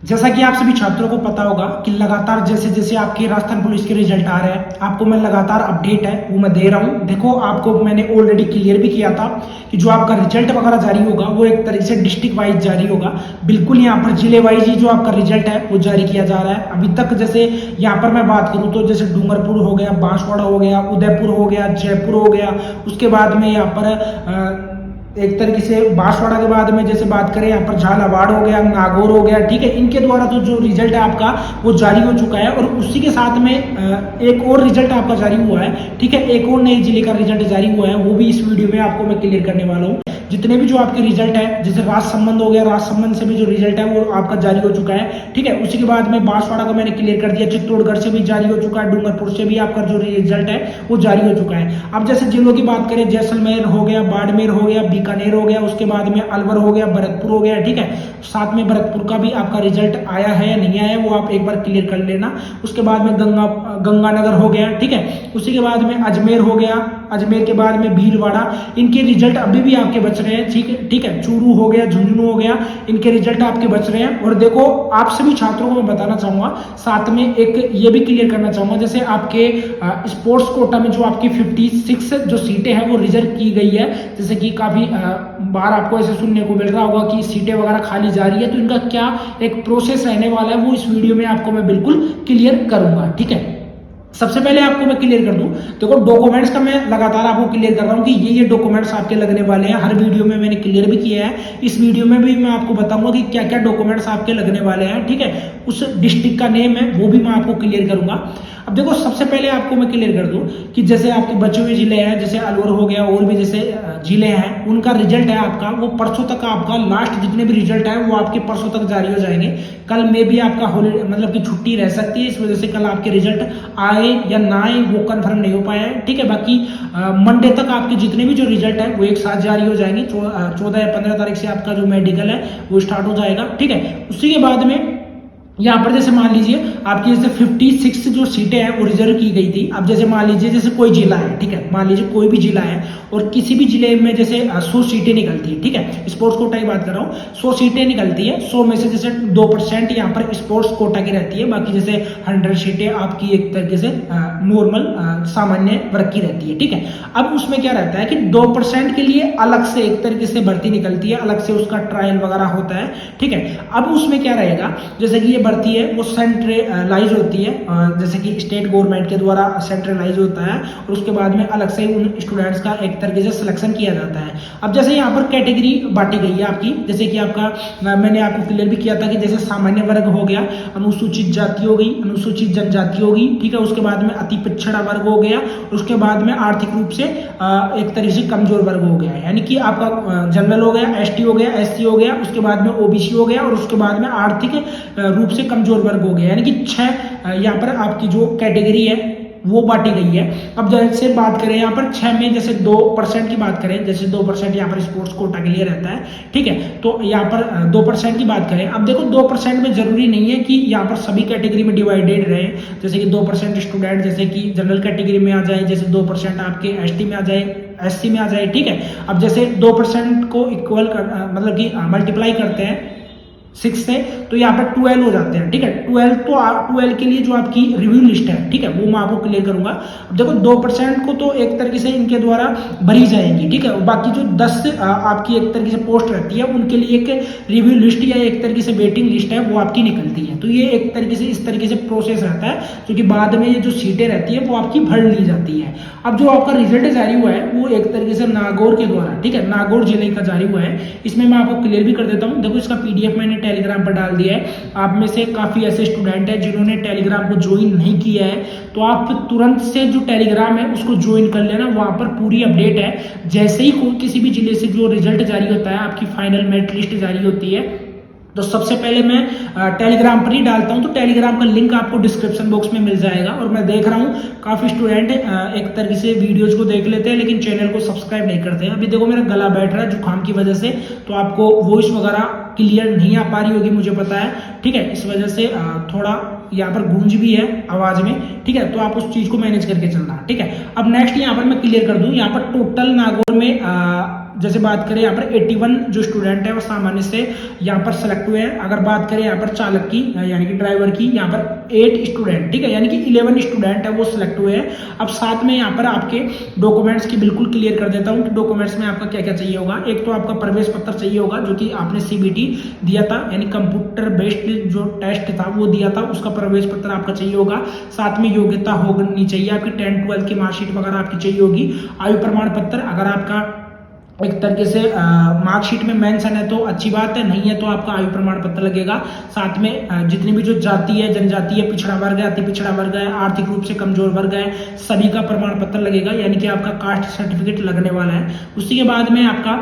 जैसा कि आप सभी छात्रों को पता होगा कि लगातार जैसे जैसे आपके राजस्थान पुलिस के रिजल्ट आ रहे हैं, आपको मैं लगातार अपडेट है वो मैं दे रहा हूं। देखो, आपको मैंने ऑलरेडी क्लियर भी किया था कि जो आपका रिजल्ट वगैरह जारी होगा वो एक तरीके से डिस्ट्रिक्ट वाइज जारी होगा। बिल्कुल यहाँ पर जिले वाइज ही जो आपका रिजल्ट है वो जारी किया जा रहा है। अभी तक जैसे यहाँ पर मैं बात करूँ तो जैसे डूंगरपुर हो गया, बांसवाड़ा हो गया, उदयपुर हो गया, जयपुर हो गया, उसके बाद में यहाँ पर एक तरीके से बांसवाड़ा के बाद में जैसे बात करें यहाँ पर झालावाड़ हो गया, नागौर हो गया, ठीक है। इनके द्वारा तो जो रिजल्ट है आपका वो जारी हो चुका है और उसी के साथ में एक और रिजल्ट आपका जारी हुआ है, ठीक है। एक और नए जिले का रिजल्ट जारी हुआ है, वो भी इस वीडियो में आपको मैं क्लियर करने वाला हूँ। जितने भी जो आपके रिजल्ट है, जैसे राजसमंद हो गया, राजसमंद से भी जो रिजल्ट है वो आपका जारी हो चुका है, ठीक है। उसी के बाद में बांसवाड़ा का मैंने क्लियर कर दिया, चित्तौड़गढ़ से भी जारी हो चुका है, डूंगरपुर से भी आपका जो रिजल्ट है वो जारी हो चुका है। अब जैसे जिलों की बात करें, जैसलमेर हो गया, बाड़मेर हो गया, बीकानेर हो गया, उसके बाद में अलवर हो गया, भरतपुर हो गया, ठीक है। साथ में भरतपुर का भी आपका रिजल्ट आया है या नहीं आया वो आप एक बार क्लियर कर लेना। उसके बाद में गंगानगर हो गया, ठीक है। उसी के बाद में अजमेर हो गया, अजमेर के बाद में भीलवाड़ा, इनके रिजल्ट अभी भी आपके बच रहे हैं, ठीक है। चूरू हो गया, झुंझुनू हो गया, इनके रिजल्ट आपके बच रहे हैं। और देखो, आप सभी छात्रों को मैं बताना चाहूंगा, साथ में एक ये भी क्लियर करना चाहूंगा, जैसे आपके स्पोर्ट्स कोटा में जो आपकी 56 जो सीटें हैं वो रिजर्व की गई है। जैसे कि काफी बार आपको ऐसे सुनने को मिल रहा होगा कि सीटें वगैरह खाली जा रही है, तो इनका क्या एक प्रोसेस रहने वाला है वो इस वीडियो में आपको मैं बिल्कुल क्लियर करूंगा, ठीक है। सबसे पहले आपको मैं क्लियर कर दूं, देखो डॉक्यूमेंट्स का मैं लगातार आपको क्लियर कर रहा हूं कि ये डॉक्यूमेंट्स आपके लगने वाले हैं। हर वीडियो में मैंने क्लियर भी किया है, इस वीडियो में भी मैं आपको बताऊंगा कि क्या क्या डॉक्यूमेंट्स आपके लगने वाले हैं, ठीक है। उस डिस्ट्रिक्ट का नेम है वो भी मैं आपको क्लियर करूंगा। अब देखो, सबसे पहले आपको मैं क्लियर कर दूं कि जैसे आपके बचे हुए जिले हैं, जैसे अलवर हो गया और भी जैसे जिले हैं, उनका रिजल्ट है आपका वो परसों तक, आपका लास्ट जितने भी रिजल्ट है वो आपके परसों तक जारी हो जाएंगे। कल में भी आपका हॉलीडे मतलब कि छुट्टी रह सकती है, इस वजह से कल आपके रिजल्ट आए या ना आए वो कंफर्म नहीं हो पाया है, ठीक है। बाकी मंडे तक आपके जितने भी जो रिजल्ट है वो एक साथ जारी हो जाएंगे। 14 या 15 तारीख से आपका जो मेडिकल है वो स्टार्ट हो जाएगा, ठीक है। उसी के बाद में यहाँ पर जैसे मान लीजिए आपकी जैसे 56 जो सीटें हैं वो रिजर्व की गई थी। अब जैसे मान लीजिए जैसे कोई जिला है, ठीक है, मान लीजिए कोई भी जिला है और किसी भी जिले में जैसे 100 सीटें निकलती है, ठीक है। स्पोर्ट्स कोटा की बात कर रहा हूँ, 100 सीटें निकलती है, 100 में से जैसे 2% यहाँ पर स्पोर्ट्स कोटा की रहती है, बाकी जैसे 100 सीटें आपकी एक तरीके से नॉर्मल सामान्य वर्ग की रहती है, ठीक है। अब उसमें क्या रहता है कि 2% के लिए अलग से एक तरीके से भर्ती निकलती है, अलग से उसका ट्रायल वगैरह होता है, ठीक है। अब उसमें क्या रहेगा, जैसे कि ये भर्ती है वो सेंट्रलाइज होती है, जैसे कि स्टेट गवर्नमेंट के द्वारा सेंट्रलाइज होता है और उसके बाद में अलग से उन स्टूडेंट्स का एक तरीके से सिलेक्शन किया जाता है। अब जैसे यहाँ पर कैटेगरी बांटी गई है आपकी, जैसे कि आपका मैंने आपको क्लियर भी किया था कि जैसे सामान्य वर्ग हो गया, अनुसूचित जाति हो गई, अनुसूचित जनजाति होगी, ठीक है। उसके बाद में अति पिछड़ा वर्ग हो गया और उसके बाद में आर्थिक रूप से एक तरीके से कमजोर वर्ग हो गया, यानी कि आपका जनरल हो गया, एसटी हो गया, एससी हो गया, उसके बाद में ओबीसी हो गया और उसके बाद में आर्थिक रूप से कमजोर वर्ग हो गया, यानी कि 6 यहाँ पर आपकी जो कैटेगरी है वो बांटी गई है। अब जैसे बात करें यहाँ पर 6 में जैसे 2% की बात करें, जैसे 2% यहाँ पर स्पोर्ट्स कोटा के लिए रहता है, ठीक है। तो यहाँ पर 2% की बात करें, अब देखो 2% में जरूरी नहीं है कि यहाँ पर सभी कैटेगरी में डिवाइडेड रहे, जैसे कि 2% स्टूडेंट जैसे कि जनरल कैटेगरी में आ जाए, जैसे 2% आपके एसटी में आ जाए, एससी में आ जाए, ठीक है। अब जैसे 2% को इक्वल कर मतलब कि मल्टीप्लाई करते हैं 6 से, तो यहाँ पर 12 हो जाते हैं, ठीक है। 12 के लिए जो आपकी रिव्यू लिस्ट है, ठीक है, वो मैं आपको क्लियर करूंगा। अब देखो 2% को तो एक तरीके से इनके द्वारा भरी जाएंगी, ठीक है। और बाकी जो 10 आपकी एक तरीके से पोस्ट रहती है उनके लिए एक रिव्यू लिस्ट या एक तरीके से वेटिंग लिस्ट है वो आपकी निकलती है। तो ये एक तरीके से इस तरीके से प्रोसेस रहता है, क्योंकि बाद में ये जो सीटें रहती है वो आपकी भर ली जाती है। अब जो आपका रिजल्ट जारी हुआ है वो एक तरीके से नागौर के द्वारा, ठीक है, नागौर जिले का जारी हुआ है। इसमें मैं आपको क्लियर भी कर देता हूँ। देखो, इसका PDF मैंने टेलीग्राम पर डाल दिया है। आप में से काफी ऐसे स्टूडेंट हैं जिन्होंने टेलीग्राम को ज्वाइन नहीं किया है, तो आप तुरंत से जो टेलीग्राम है उसको ज्वाइन कर लेना, वहां पर पूरी अपडेट है। जैसे ही किसी भी जिले से जो रिजल्ट जारी होता है, आपकी फाइनल मेरिट लिस्ट जारी होती है, तो सबसे पहले मैं टेलीग्राम पर ही डालता हूं, तो टेलीग्राम का लिंक आपको डिस्क्रिप्शन बॉक्स में मिल जाएगा। और मैं देख रहा हूं काफी स्टूडेंट एक तरीके से वीडियोज को देख लेते हैं लेकिन चैनल को सब्सक्राइब नहीं करते हैं। अभी देखो मेरा गला बैठ रहा है जुकाम की वजह से, तो आपको वॉइस वगैरह क्लियर नहीं आ पा रही होगी, मुझे पता है, ठीक है। इस वजह से थोड़ा यहाँ पर गूंज भी है आवाज में, ठीक है। तो आप उस चीज को मैनेज करके चलना, ठीक है। अब नेक्स्ट यहाँ पर मैं क्लियर कर दूं, यहाँ पर टोटल नागौर में जैसे बात करें यहाँ पर 81 जो स्टूडेंट है वो सामान्य से यहाँ पर सेलेक्ट हुए हैं। अगर बात करें यहाँ पर चालक की यानी कि ड्राइवर की, यहाँ पर 8 स्टूडेंट, ठीक है, यानी कि 11 स्टूडेंट है वो सिलेक्ट हुए हैं। अब साथ में यहाँ पर आपके डॉक्यूमेंट्स की बिल्कुल क्लियर कर देता हूँ कि डॉक्यूमेंट्स में आपका क्या क्या चाहिए होगा। एक तो आपका प्रवेश पत्र चाहिए होगा जो कि आपने CBT दिया था, यानी कंप्यूटर बेस्ड जो टेस्ट था वो दिया था, उसका प्रवेश पत्र आपका चाहिए होगा। साथ में योग्यता होनी चाहिए आपकी, 10th 12th की मार्कशीट वगैरह आपकी चाहिए होगी। आयु प्रमाण पत्र, अगर आपका एक तरीके से मार्कशीट में मेंशन है तो अच्छी बात है, नहीं है तो आपका आयु प्रमाण पत्र लगेगा। साथ में जितनी भी जो जाति है, जनजाति है, पिछड़ा वर्ग है, अति पिछड़ा वर्ग है, आर्थिक रूप से कमजोर वर्ग है, सभी का प्रमाण पत्र लगेगा, यानी कि आपका कास्ट सर्टिफिकेट लगने वाला है। उसी के बाद में आपका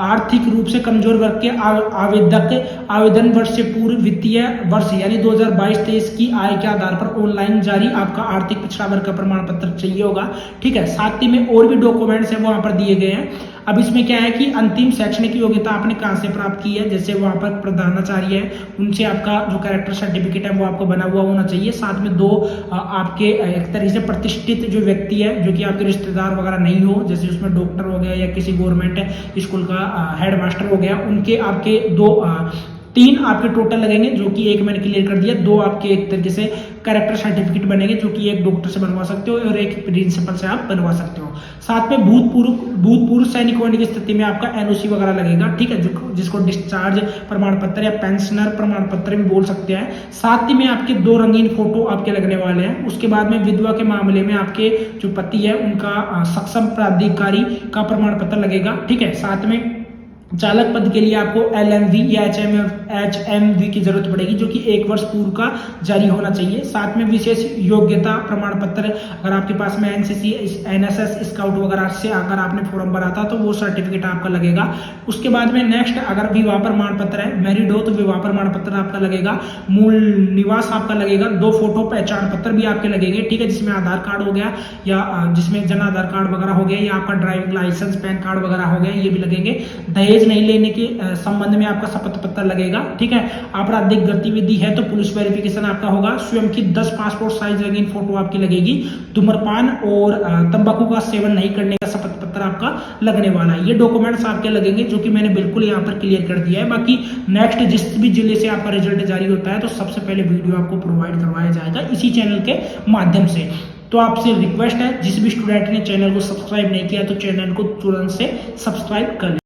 आर्थिक रूप से कमजोर वर्ग के आवेदक आवेदन वर्ष से पूर्व वित्तीय वर्ष यानी 2022-23 की आय के आधार पर ऑनलाइन जारी आपका आर्थिक पिछड़ा वर्ग का प्रमाण पत्र चाहिए होगा, ठीक है। साथ ही में और भी डॉक्यूमेंट्स है वो वहां पर दिए गए हैं। अब इसमें क्या है कि अंतिम शैक्षणिक योग्यता आपने कहां से प्राप्त की है, जैसे वहां पर प्रधानाचार्य है उनसे आपका जो कैरेक्टर सर्टिफिकेट है वो आपको बना हुआ होना चाहिए। साथ में 2 आपके एक तरीके से प्रतिष्ठित जो व्यक्ति है जो कि आपके रिश्तेदार वगैरह नहीं हो, जैसे उसमें डॉक्टर हो गया या किसी गवर्नमेंट स्कूल का हेड मास्टर हो गया, उनके आपके 3 आपके टोटल लगेंगे, जो कि एक मैंने क्लियर कर दिया। 2 आपके एक तरीके से कैरेक्टर सर्टिफिकेट बनेंगे जो कि एक डॉक्टर से बनवा सकते हो और एक प्रिंसिपल से आप बनवा सकते हो। साथ में भूतपूर्व सैनिक होने की स्थिति में आपका NOC वगैरह लगेगा, ठीक है, जिसको डिस्चार्ज प्रमाण पत्र या पेंशनर प्रमाण पत्र भी बोल सकते हैं। साथ ही में आपके 2 रंगीन फोटो आपके लगने वाले हैं। उसके बाद में विधवा के मामले में आपके जो पति है उनका सक्षम प्राधिकारी का प्रमाण पत्र लगेगा, ठीक है। साथ में चालक पद के लिए आपको LMV या HMV की जरूरत पड़ेगी, जो कि 1 वर्ष पूर्व का जारी होना चाहिए। साथ में विशेष योग्यता प्रमाण पत्र, अगर आपके पास में NCC NSS स्काउट वगैरह से अगर आपने फॉर्म भरा था तो वो सर्टिफिकेट आपका लगेगा। उसके बाद में नेक्स्ट, अगर विवाह प्रमाण पत्र है, मैरिड हो तो विवाह प्रमाण पत्र आपका लगेगा। मूल निवास आपका लगेगा। 2 फोटो पहचान पत्र भी आपके लगेंगे, ठीक है, जिसमें आधार कार्ड हो गया या जिसमें जन आधार कार्ड वगैरह हो गया या आपका ड्राइविंग लाइसेंस पैन कार्ड वगैरह हो गया, ये भी लगेंगे। दहेज नहीं लेने के संबंध में आपका शपथ पत्र लगेगा, ठीक है। आपराधिक गतिविधि है तो पुलिस वेरिफिकेशन आपका होगा। स्वयं की 10 पासपोर्ट साइज रंगीन फोटो आपकी लगेगी। धूम्रपान और तंबाकू का सेवन नहीं करने का शपथ पत्र आपका लगने वाला है। ये डॉक्यूमेंट्स आपके लगेंगे जो कि मैंने बिल्कुल यहाँ पर क्लियर कर दिया है। बाकी नेक्स्ट जिस भी जिले से आपका रिजल्ट जारी होता है तो सबसे पहले वीडियो आपको प्रोवाइड करवाया जाएगा इसी चैनल के माध्यम से। तो आपसे रिक्वेस्ट है, जिस भी स्टूडेंट ने चैनल को सब्सक्राइब नहीं किया तो चैनल को तुरंत से सब्सक्राइब कर लें।